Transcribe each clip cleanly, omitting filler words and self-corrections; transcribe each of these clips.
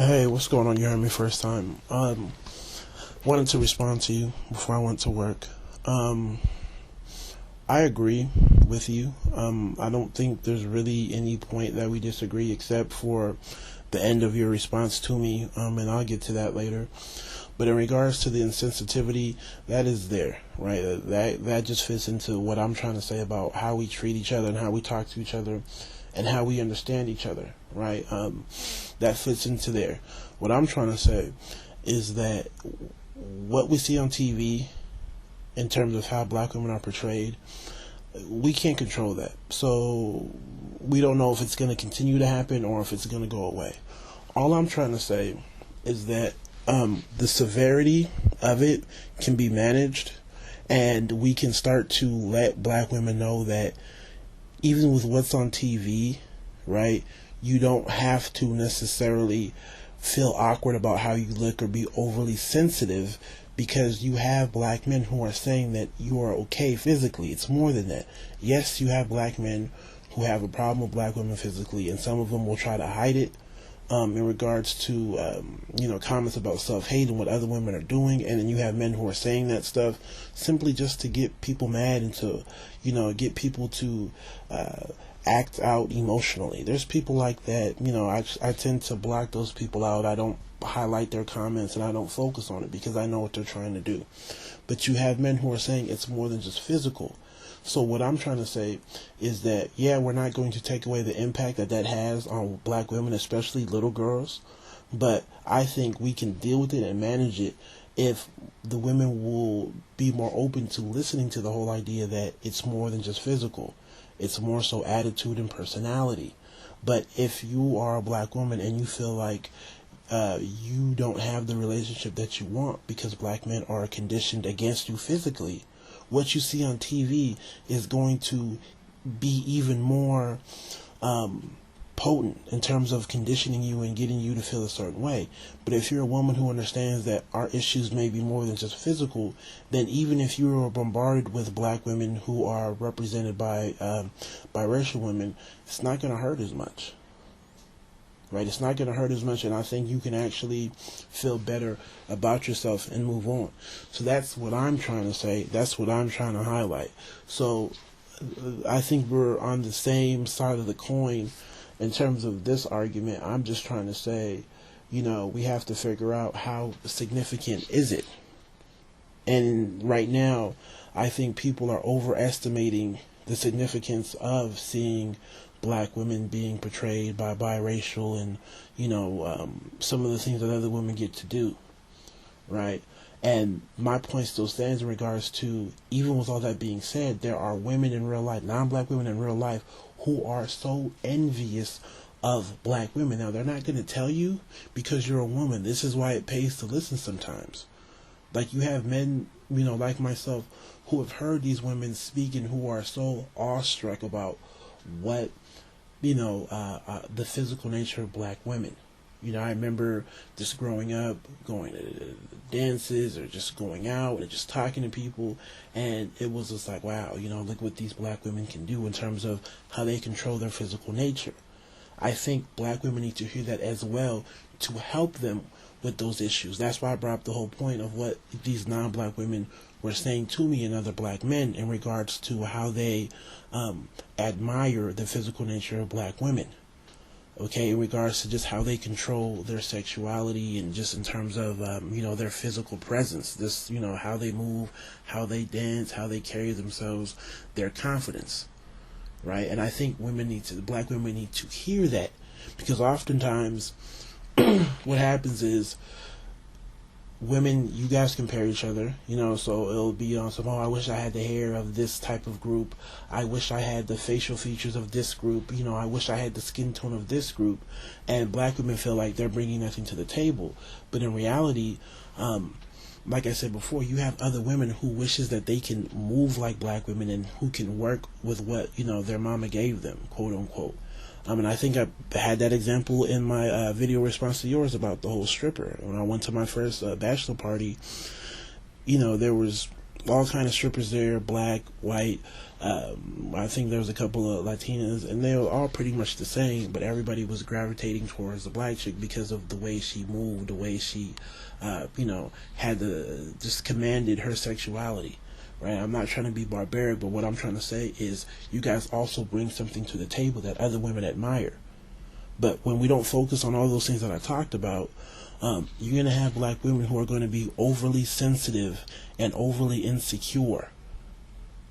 Hey, what's going on? You heard me first time. Wanted to respond to you before I went to work. Um, I agree with you. I don't think there's really any point that we disagree except for the end of your response to me, and I'll get to that later. But in regards to the insensitivity, that is there, right? That just fits into what I'm trying to say about how we treat each other and how we talk to each other and how we understand each other, right? That fits into there. What I'm trying to say is that what we see on TV in terms of how black women are portrayed, we can't control that. So we don't know if it's going to continue to happen or if it's going to go away. All I'm trying to say is that the severity of it can be managed, and we can start to let black women know that even with what's on TV, right, you don't have to necessarily feel awkward about how you look or be overly sensitive because you have black men who are saying that you are okay physically. It's more than that. Yes, you have black men who have a problem with black women physically, and some of them will try to hide it in regards to comments about self-hate and what other women are doing, and then you have men who are saying that stuff simply just to get people mad and to get people to act out emotionally. There's people like that. I tend to block those people out. I don't highlight their comments and I don't focus on it because I know what they're trying to do. But you have men who are saying it's more than just physical. So what I'm trying to say is that, yeah, we're not going to take away the impact that has on black women, especially little girls, but I think we can deal with it and manage it if the women will be more open to listening to the whole idea that it's more than just physical. It's more so attitude and personality. But if you are a black woman and you feel like you don't have the relationship that you want because black men are conditioned against you physically, what you see on TV is going to be even more potent in terms of conditioning you and getting you to feel a certain way. But if you're a woman who understands that our issues may be more than just physical, then even if you are bombarded with black women who are represented by biracial women, it's not going to hurt as much. Right? It's not going to hurt as much, and I think you can actually feel better about yourself and move on. So that's what I'm trying to say. That's what I'm trying to highlight. So I think we're on the same side of the coin in terms of this argument. I'm just trying to say, we have to figure out how significant is it. And right now, I think people are overestimating the significance of seeing black women being portrayed by biracial and some of the things that other women get to do, right? And my point still stands in regards to, even with all that being said, there are women in real life, non-black women in real life, who are so envious of black women. Now, they're not going to tell you because you're a woman. This is why it pays to listen sometimes. Like, you have men, like myself, who have heard these women speak and who are so awestruck about what the physical nature of black women. I remember just growing up, going to dances or just going out and just talking to people, and it was just like, wow, look what these black women can do in terms of how they control their physical nature. I think black women need to hear that as well to help them with those issues. That's why I brought up the whole point of what these non-black women were saying to me and other black men in regards to how they admire the physical nature of black women. Okay, in regards to just how they control their sexuality and just in terms of, their physical presence, this, how they move, how they dance, how they carry themselves, their confidence, right? And I think black women need to hear that, because oftentimes what happens is women, you guys compare each other, so it'll be on some, I wish I had the hair of this type of group. I wish I had the facial features of this group. I wish I had the skin tone of this group. And black women feel like they're bringing nothing to the table. But in reality, like I said before, you have other women who wishes that they can move like black women and who can work with what, their mama gave them, quote unquote. And I think I had that example in my video response to yours about the whole stripper. When I went to my first bachelor party, there was all kind of strippers there, black, white, I think there was a couple of Latinas, and they were all pretty much the same, but everybody was gravitating towards the black chick because of the way she moved, the way she, had just commanded her sexuality. Right? I'm not trying to be barbaric, but what I'm trying to say is you guys also bring something to the table that other women admire. But when we don't focus on all those things that I talked about, you're going to have black women who are going to be overly sensitive and overly insecure.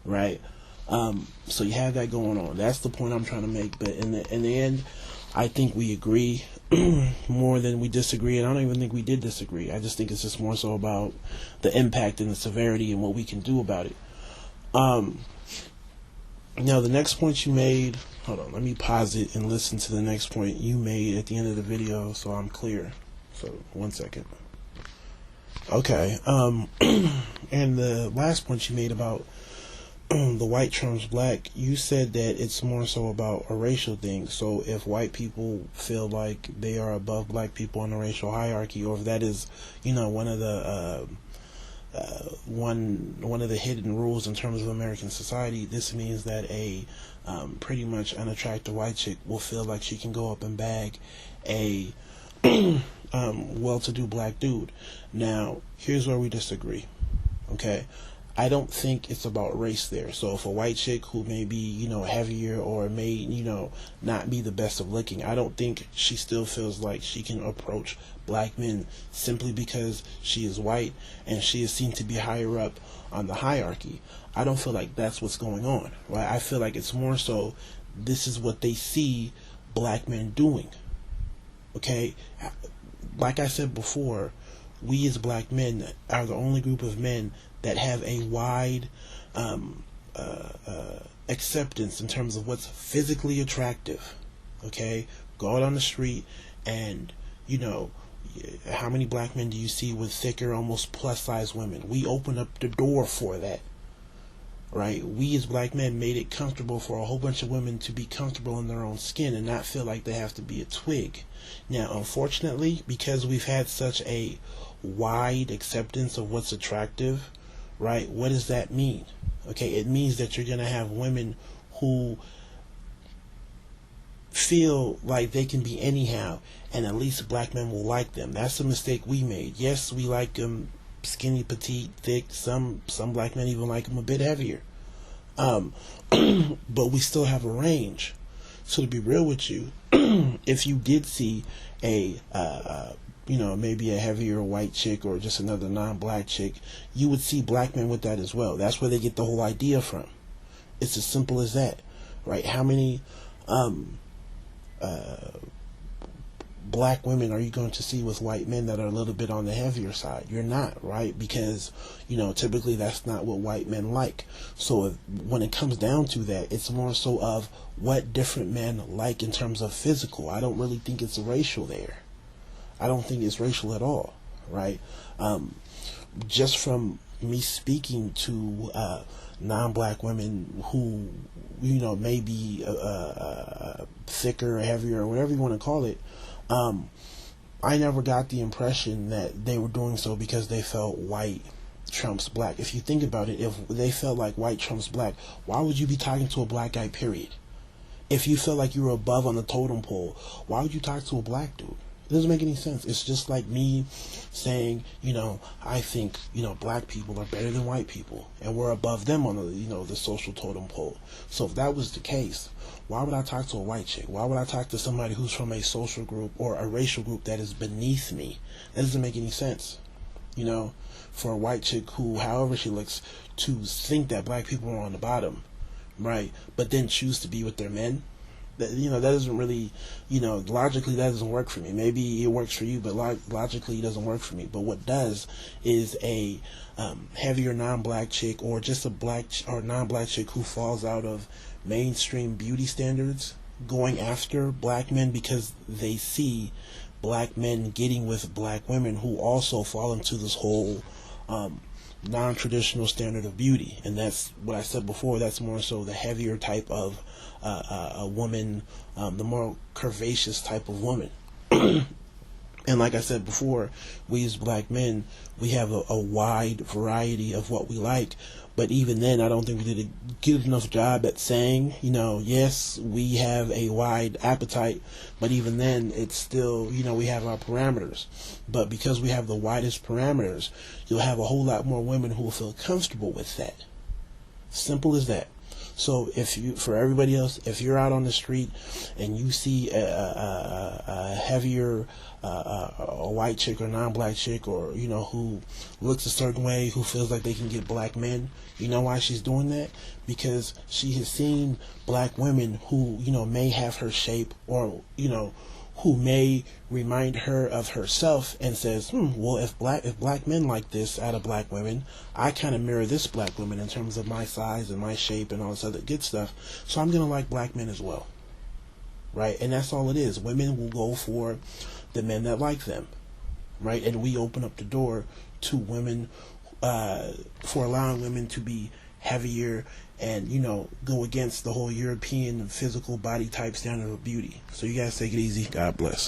Right? So you have that going on. That's the point I'm trying to make. But in the end, I think we agree more than we disagree, and I don't even think we did disagree. I just think it's just more so about the impact and the severity and what we can do about it. Now, the next point you made, hold on, let me pause it and listen to the next point you made at the end of the video so I'm clear. So, 1 second. Okay, and the last point you made about the white trumps black, you said that it's more so about a racial thing. So if white people feel like they are above black people in the racial hierarchy, or if that is, one of the one of the hidden rules in terms of American society, this means that a pretty much unattractive white chick will feel like she can go up and bag a well-to-do black dude. Now, here's where we disagree. Okay, I don't think it's about race there. So if a white chick who may be, heavier or may, not be the best of looking, I don't think she still feels like she can approach black men simply because she is white and she is seen to be higher up on the hierarchy. I don't feel like that's what's going on, right? I feel like it's more so this is what they see black men doing. Okay? Like I said before, we as black men are the only group of men that have a wide acceptance in terms of what's physically attractive. Okay? Go out on the street and, how many black men do you see with thicker, almost plus-size women? We open up the door for that. Right? We as black men made it comfortable for a whole bunch of women to be comfortable in their own skin and not feel like they have to be a twig. Now, unfortunately, because we've had such a wide acceptance of what's attractive, right, what does that mean? Okay, it means that you're going to have women who feel like they can be anyhow, and at least black men will like them. That's a mistake we made. Yes, we like them skinny, petite, thick. Some black men even like them a bit heavier. But we still have a range. So to be real with you, if you did see a maybe a heavier white chick or just another non-black chick, you would see black men with that as well. That's where they get the whole idea from. It's as simple as that, right? How many black women are you going to see with white men that are a little bit on the heavier side? You're not, right? Because, typically that's not what white men like. So when it comes down to that, it's more so of what different men like in terms of physical. I don't really think it's racial there. I don't think it's racial at all, right? Just from me speaking to non-black women who, may be thicker or heavier or whatever you want to call it, I never got the impression that they were doing so because they felt white trumps black. If you think about it, if they felt like white trumps black, why would you be talking to a black guy, period? If you felt like you were above on the totem pole, why would you talk to a black dude? It doesn't make any sense. It's just like me saying, I think, black people are better than white people, and we're above them on the, the social totem pole. So if that was the case, why would I talk to a white chick? Why would I talk to somebody who's from a social group or a racial group that is beneath me? That doesn't make any sense. For a white chick who, however she looks, to think that black people are on the bottom, right, but then choose to be with their men. That doesn't really, logically that doesn't work for me. Maybe it works for you, but logically it doesn't work for me. But what does is a heavier non-black chick, or just a black or non-black chick who falls out of mainstream beauty standards, going after black men because they see black men getting with black women who also fall into this whole non-traditional standard of beauty. And that's what I said before. That's more so the heavier type of a woman, the more curvaceous type of woman. And like I said before, we as black men, we have a wide variety of what we like. But even then, I don't think we did a good enough job at saying, yes, we have a wide appetite. But even then, it's still, we have our parameters. But because we have the widest parameters, you'll have a whole lot more women who will feel comfortable with that. Simple as that. So for everybody else, if you're out on the street and you see a heavier, a white chick or non-black chick, or who looks a certain way, who feels like they can get black men, you know why she's doing that? Because she has seen black women who may have her shape, or who may remind her of herself, and says, well, if black men like this out of black women, I kind of mirror this black woman in terms of my size and my shape and all this other good stuff, so I'm going to like black men as well. Right? And that's all it is. Women will go for the men that like them. Right? And we open up the door to women, for allowing women to be heavier and go against the whole European physical body type standard of beauty. So you guys take it easy. God bless.